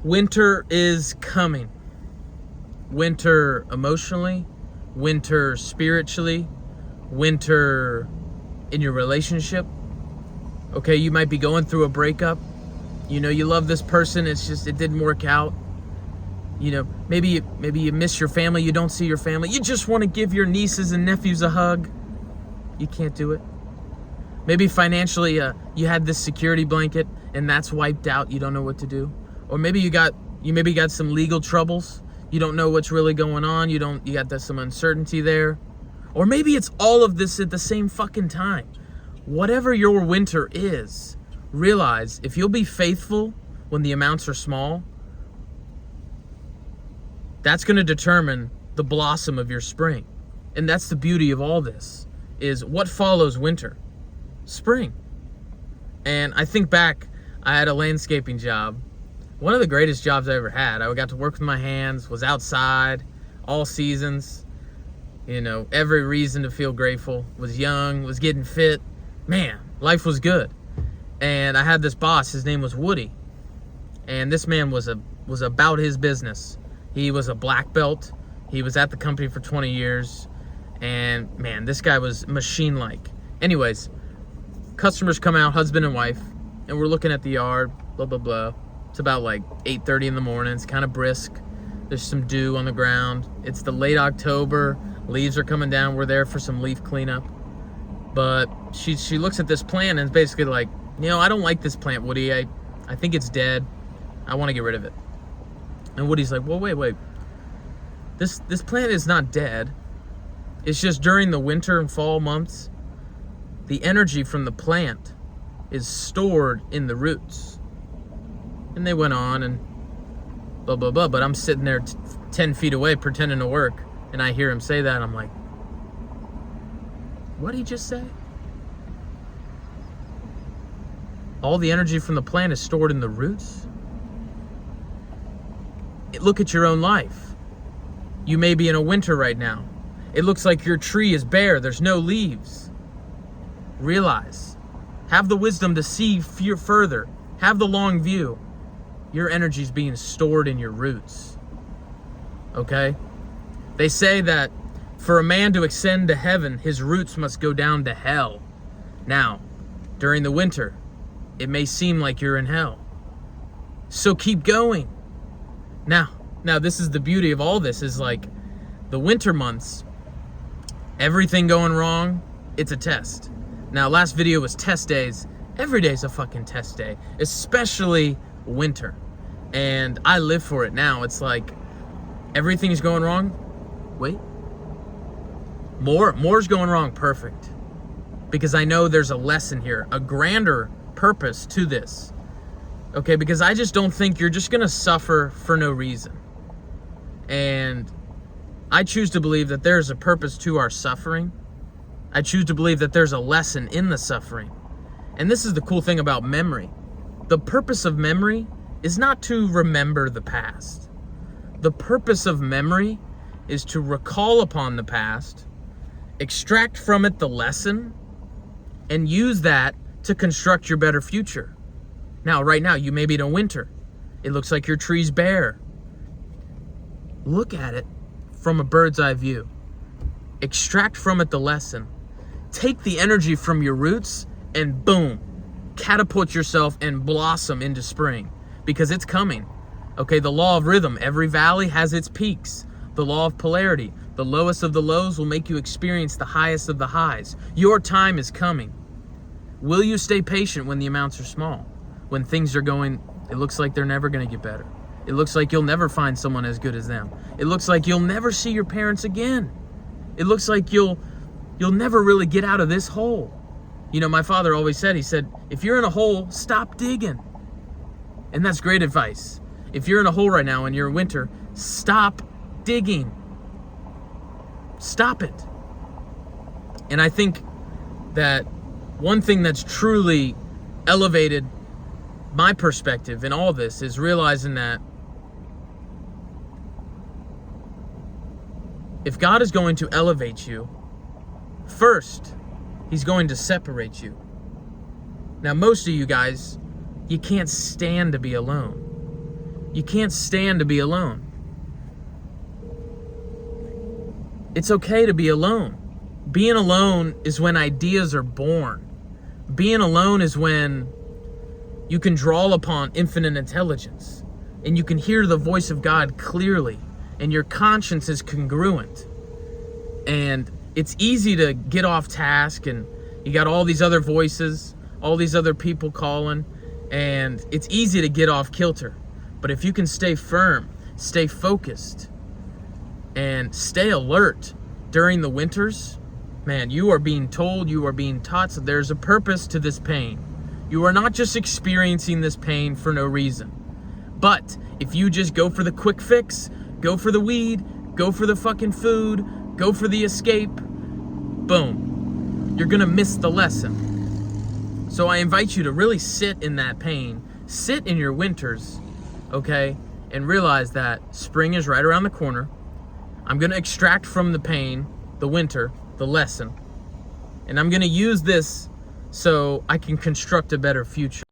Winter is coming. Winter emotionally, winter spiritually, winter in your relationship. Okay, you might be going through a breakup. You know, you love this person, it's just, it didn't work out. You know, maybe you miss your family, you don't see your family. You just want to give your nieces and nephews a hug. You can't do it. Maybe financially, you had this security blanket and that's wiped out. You don't know what to do. Or maybe you maybe got some legal troubles. You don't know what's really going on. You got some uncertainty there. Or maybe it's all of this at the same fucking time. Whatever your winter is, realize if you'll be faithful when the amounts are small, that's going to determine the blossom of your spring. And that's the beauty of all this, is what follows winter? Spring. And I think back, I had a landscaping job. One of the greatest jobs I ever had. I got to work with my hands, was outside, all seasons. You know, every reason to feel grateful. Was young, was getting fit. Man, life was good. And I had this boss, his name was Woody. And this man was about his business. He was a black belt. He was at the company for 20 years. And man, this guy was machine-like. Anyways, customers come out, husband and wife, and we're looking at the yard, blah, blah, blah. It's about like 8:30 in the morning. It's kind of brisk. There's some dew on the ground. It's the late October. Leaves are coming down. We're there for some leaf cleanup. But she looks at this plant and is basically like, you know, I don't like this plant, Woody. I think it's dead. I want to get rid of it. And Woody's like, well, wait. This plant is not dead. It's just during the winter and fall months, the energy from the plant is stored in the roots. And they went on and blah, blah, blah. But I'm sitting there 10 feet away pretending to work. And I hear him say that. And I'm like, what did he just say? All the energy from the plant is stored in the roots? Look at your own life. You may be in a winter right now. It looks like your tree is bare. There's no leaves. Realize. Have the wisdom to see further. Have the long view. Your energy is being stored in your roots. Okay? They say that for a man to ascend to heaven, his roots must go down to hell. Now, during the winter, it may seem like you're in hell. So keep going. Now this is the beauty of all this, is like the winter months, everything going wrong, it's a test. Now, last video was test days. Every day's a fucking test day, especially winter. And I live for it now. It's like everything's going wrong. Wait. More's going wrong. Perfect. Because I know there's a lesson here, a grander purpose to this. Okay, because I just don't think you're just going to suffer for no reason. And I choose to believe that there's a purpose to our suffering. I choose to believe that there's a lesson in the suffering. And this is the cool thing about memory. The purpose of memory is not to remember the past. The purpose of memory is to recall upon the past, extract from it the lesson, and use that to construct your better future. Now, right now, you may be in a winter. It looks like your tree's bare. Look at it from a bird's eye view. Extract from it the lesson. Take the energy from your roots and boom, catapult yourself and blossom into spring, because it's coming. Okay, the law of rhythm, every valley has its peaks. The law of polarity, the lowest of the lows will make you experience the highest of the highs. Your time is coming. Will you stay patient when the amounts are small? When things are going, it looks like they're never going to get better. It looks like you'll never find someone as good as them. It looks like you'll never see your parents again. It looks like you'll never really get out of this hole. You know, my father always said, he said, if you're in a hole, stop digging. And that's great advice. If you're in a hole right now and you're in winter, stop digging. Stop it. And I think that one thing that's truly elevated my perspective in all this is realizing that if God is going to elevate you, first, He's going to separate you. Now, most of you guys, you can't stand to be alone. You can't stand to be alone. It's okay to be alone. Being alone is when ideas are born. Being alone is when you can draw upon infinite intelligence and you can hear the voice of God clearly and your conscience is congruent. And it's easy to get off task and you got all these other voices, all these other people calling, and it's easy to get off kilter. But if you can stay firm, stay focused, and stay alert during the winters, man, you are being told, you are being taught, so there's a purpose to this pain. You are not just experiencing this pain for no reason. But if you just go for the quick fix, go for the weed, go for the fucking food, go for the escape, boom, you're gonna miss the lesson. So I invite you to really sit in that pain, sit in your winters, okay, and realize that spring is right around the corner. I'm gonna extract from the pain, the winter, the lesson, and I'm gonna use this so I can construct a better future.